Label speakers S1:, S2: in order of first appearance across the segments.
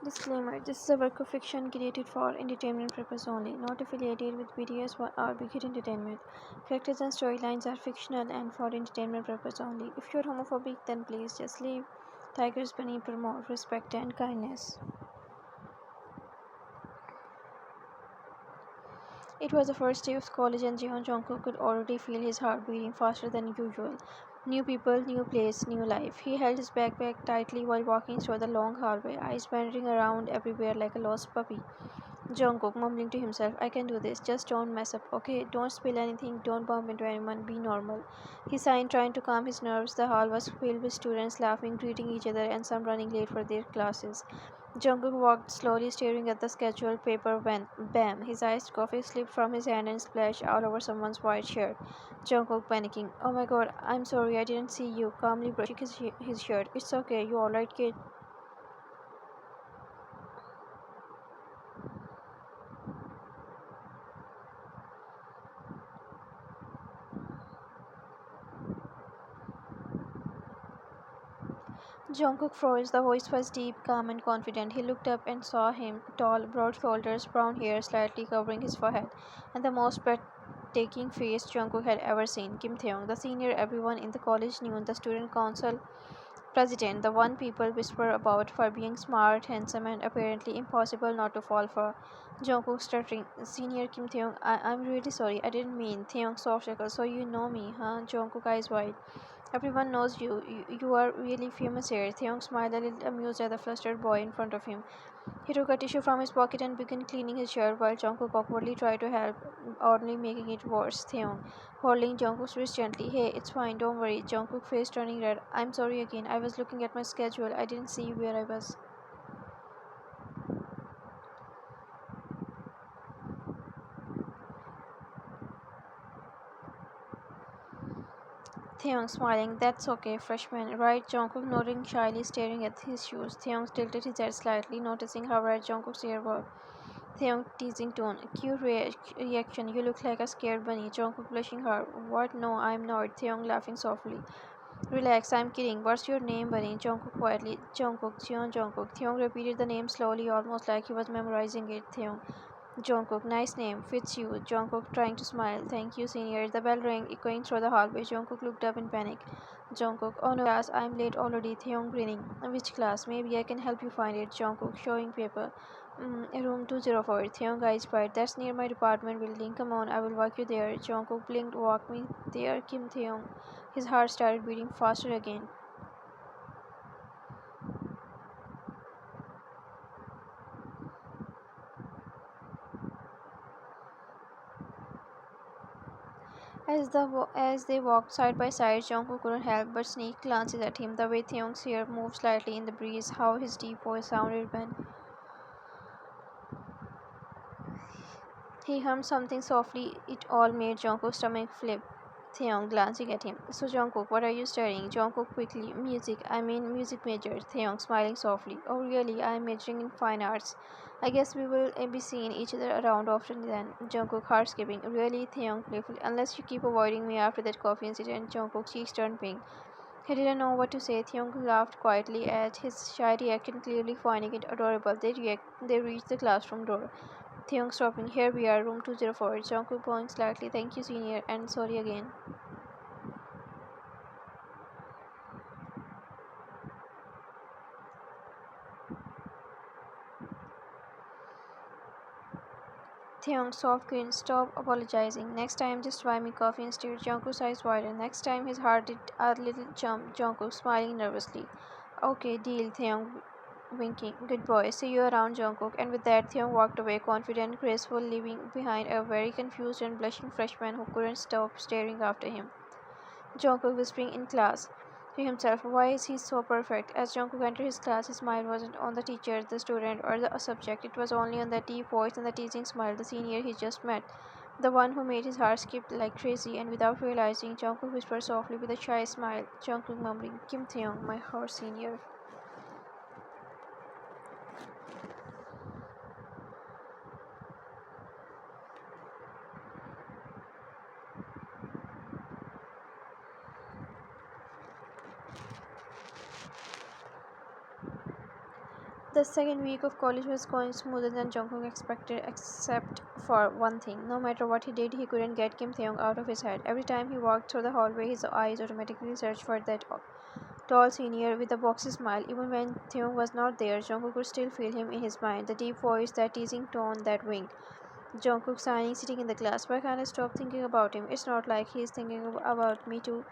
S1: Disclaimer: this is a work of fiction created for entertainment purpose only, not affiliated with BTS or Big Hit Entertainment. Characters and storylines are fictional and for entertainment purpose only. If you're homophobic, then please just leave. Tigers Bunny promote respect and kindness. It was the first day of college and Jeon Jungkook could already feel his heart beating faster than usual. New people, new place, new life. He held his backpack tightly while walking through the long hallway, eyes wandering around everywhere like a lost puppy. Jungkook mumbling to himself, I can do this, just don't mess up, okay? Don't spill anything, don't bump into anyone, be normal. He signed, trying to calm his nerves. The hall was filled with students laughing, greeting each other, and some running late for their classes. Jungkook walked slowly, staring at the schedule paper when, bam, his iced coffee slipped from his hand and splashed all over someone's white shirt. Jungkook panicking, oh my god, I'm sorry, I didn't see you, calmly brushing his shirt. It's okay, you alright, kid? Jungkook froze. The voice was deep, calm, and confident. He looked up and saw him, tall, broad shoulders, brown hair slightly covering his forehead, and the most breathtaking face Jungkook had ever seen. Kim Taeyong, the senior everyone in the college knew, the student council president, the one people whisper about for being smart, handsome, and apparently impossible not to fall for. Jungkook stuttering, Senior Kim Taeyong, I'm really sorry, I didn't mean. Taeyong soft chuckle, so you know me, huh? Jungkook eyes wide. Everyone knows you. You are really famous here. Theong smiled a little amused at the flustered boy in front of him. He took a tissue from his pocket and began cleaning his shirt while Jungkook awkwardly tried to help, only making it worse. Theong, holding Jungkook's wrist gently. Hey, it's fine, don't worry. Jungkook face turning red. I'm sorry again. I was looking at my schedule. I didn't see where I was. Theong smiling. That's okay, freshman. Right, Jungkook nodding shyly, staring at his shoes. Theong tilted his head slightly, noticing how red Jungkook's hair was. Theon teasing tone. Cute reaction. You look like a scared bunny. Jungkook blushing hard. What? No, I'm not. Theon laughing softly. Relax, I'm kidding. What's your name, bunny? Jungkook quietly. Jungkook. Jeon Jungkook. Theon repeated the name slowly, almost like he was memorizing it. Theon. Jungkook. Nice name. Fits you. Jungkook trying to smile. Thank you, senior. The bell rang, echoing through the hallway. Jungkook looked up in panic. Jungkook. Oh no, class. I'm late already. Theon grinning. Which class? Maybe I can help you find it. Jungkook showing paper. Room 204. Theon guys quiet. That's near my department building. Come on, I will walk you there. Jungkook blinked. Walk me there, Kim Theon. His heart started beating faster again. As they walked side by side, Jungkook couldn't help but sneak glances at him. The way Theon's hair moved slightly in the breeze, how his deep voice sounded when he hummed something softly, it all made Jungkook's stomach flip. Theon glancing at him. So Jungkook, what are you studying? Jungkook quickly. Music. I mean music major. Theon smiling softly. Oh really? I am majoring in fine arts. I guess we will be seeing each other around often then. Jungkook heart skipping. Really? Theon playfully. Unless you keep avoiding me after that coffee incident. Jungkook's cheeks turned pink. He didn't know what to say. Theon laughed quietly at his shy reaction, clearly finding it adorable. They reached the classroom door. Theon stopping. Here we are, room 204. Jungkook bowing slightly. Thank you, senior, and sorry again. Theon soft grin. Stop apologizing. Next time, just buy me coffee instead. Jungkook's eyes widened. Next time, his heart did a little jump. Jungkook smiling nervously. Okay, deal. Theon winking. Good boy. See you around, Jungkook. And with that, Theon walked away, confident, graceful, leaving behind a very confused and blushing freshman who couldn't stop staring after him. Jungkook whispering in class to himself, why is he so perfect? As Jungkook entered his class, his mind wasn't on the teacher, the student, or the subject. It was only on the deep voice and the teasing smile, the senior he just met. The one who made his heart skip like crazy, and without realizing, Jungkook whispered softly with a shy smile. Jungkook mumbling, Kim Taeyong, my horse senior. The second week of college was going smoother than Jungkook expected, except for one thing. No matter what he did, he couldn't get Kim Taeyong out of his head. Every time he walked through the hallway, his eyes automatically searched for that tall senior with a boxy smile. Even when Taeyong was not there, Jungkook could still feel him in his mind. The deep voice, that teasing tone, that wink. Jungkook sighing, sitting in the class. Why can't I stop thinking about him? It's not like he's thinking about me too.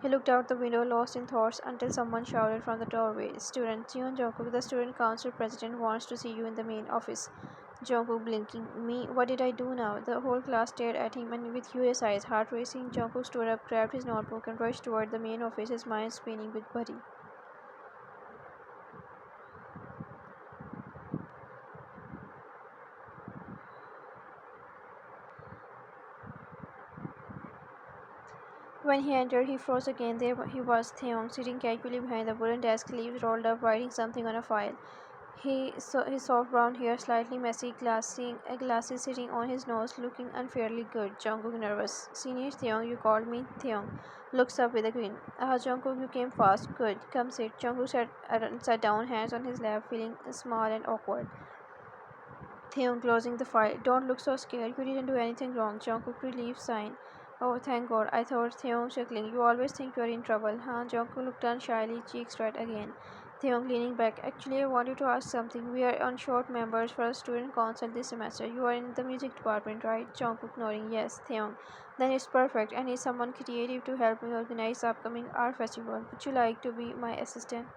S1: He looked out the window, lost in thoughts, until someone shouted from the doorway, "Student, Jeon Jungkook, the student council president wants to see you in the main office." Jungkook blinking. Me? What did I do now? The whole class stared at him and with curious eyes, heart racing. Jungkook stood up, grabbed his notebook, and rushed toward the main office, his mind spinning with worry. When he entered, he froze again. There he was, Theong, sitting casually behind the wooden desk, sleeves rolled up, writing something on a file. His soft brown hair slightly messy, glasses sitting on his nose, looking unfairly good. Jungkook nervous. "Senior Theong, you called me?" Theong looks up with a grin. "Ah, Jungkook, you came fast. Good. Come sit." Jungkook sat down, hands on his lap, feeling small and awkward. Theon closing the file. "Don't look so scared. You didn't do anything wrong." Jungkook relief sign. "Oh, thank God." I thought. Theon chuckling. "You always think you're in trouble, huh?" Jungkook looked down shyly, cheeks red again. Theon leaning back. "Actually, I wanted to ask something. We are on short members for a student council this semester. You are in the music department, right?" Jungkook nodding. "Yes." Theon. "Then it's perfect. I need someone creative to help me organize the upcoming art festival. Would you like to be my assistant?"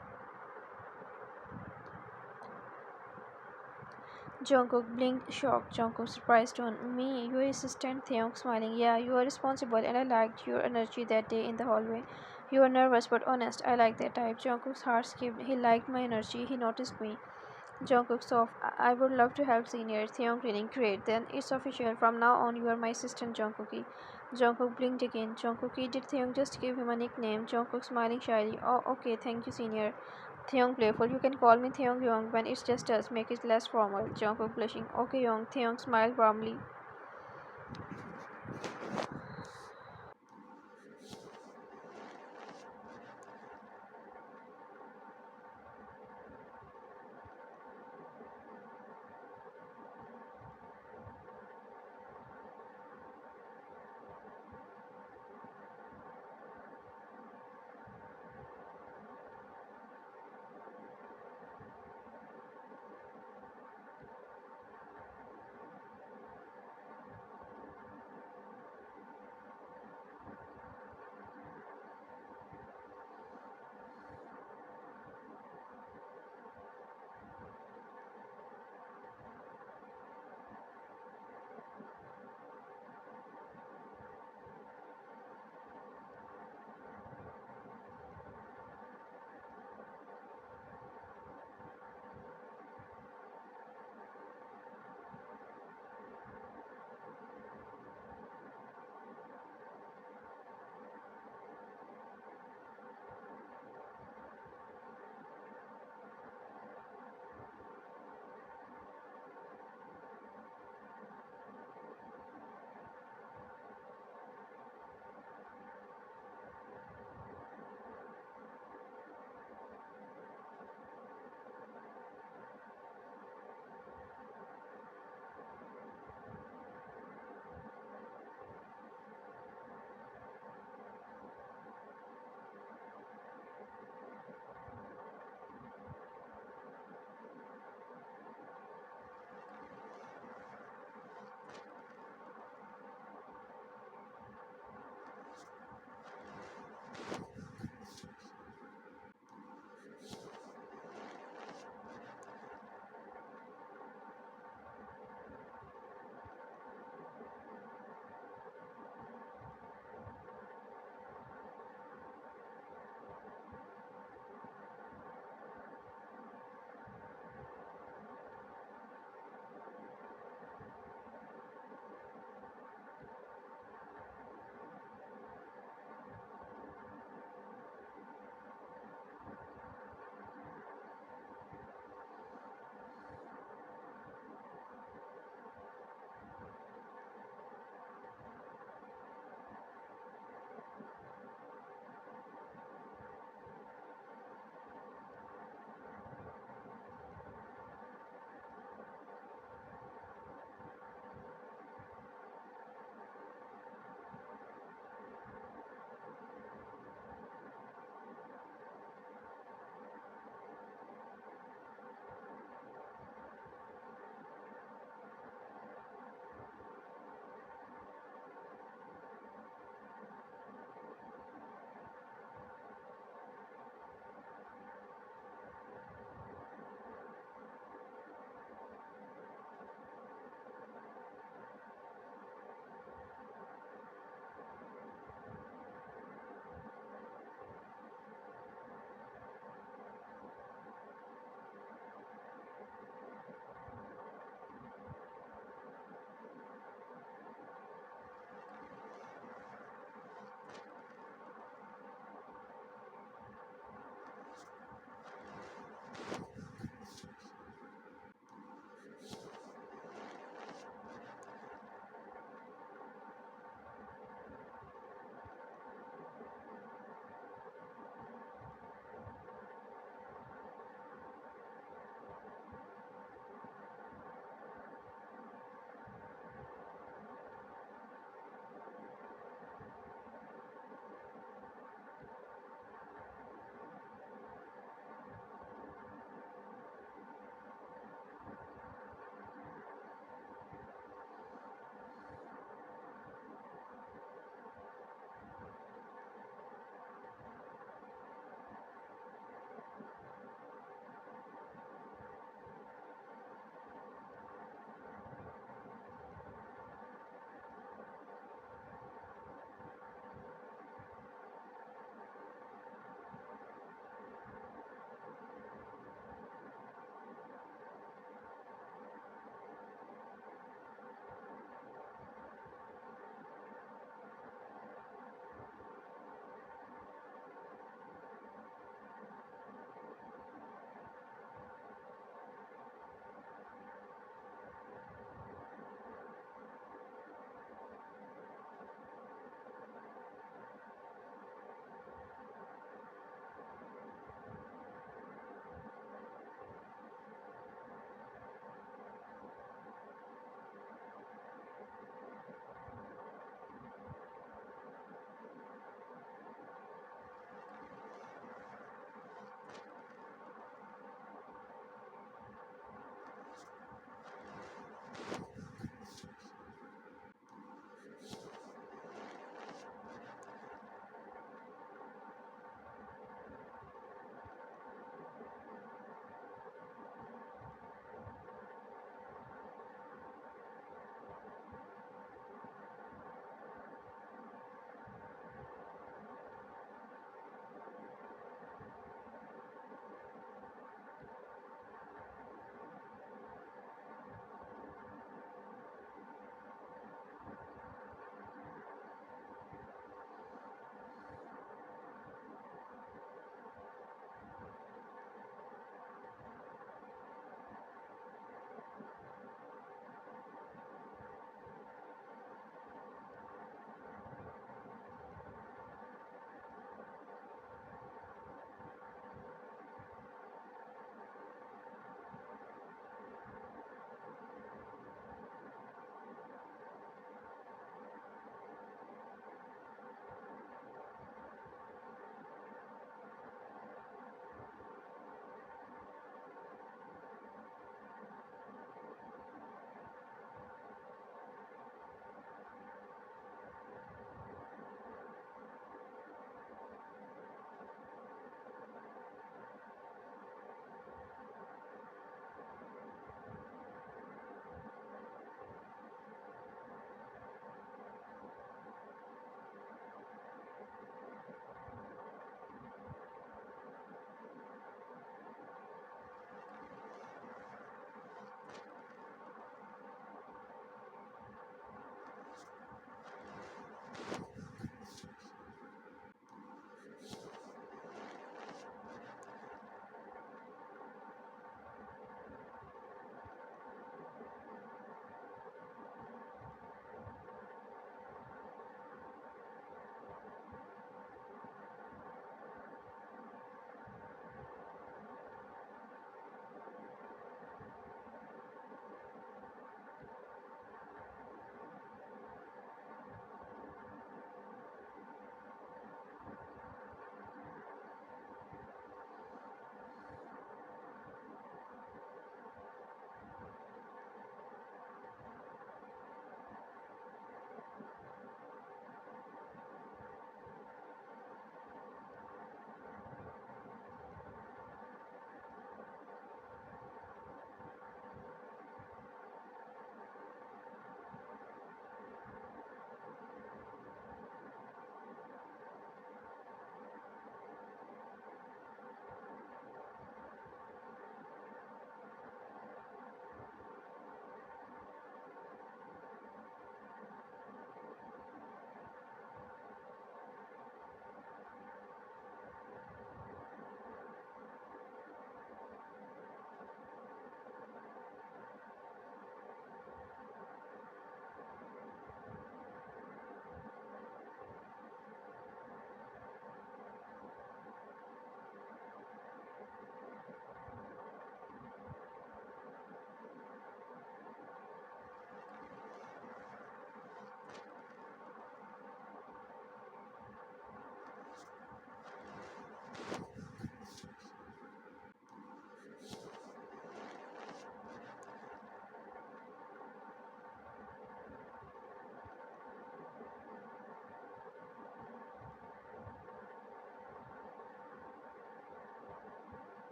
S1: Jungkook blinked, shocked. Jungkook surprised tone. "Me, your assistant?" Theon smiling. "Yeah, you are responsible, and I liked your energy that day in the hallway. You were nervous but honest. I like that type." Jungkook's heart skipped. He liked my energy. He noticed me. Jungkook soft. I would love to help seniors." Theon grinning. "Great. Then it's official. From now on, you are my assistant, Jungkookie." Jungkook blinked again. "Jungkookie, did Theon just give him a nickname?" Jungkook smiling shyly. "Oh, okay. Thank you, senior." Theon playful. "You can call me Theon Young when it's just us. Make it less formal." Jungkook blushing. "Okay, Young." Theon smiled warmly.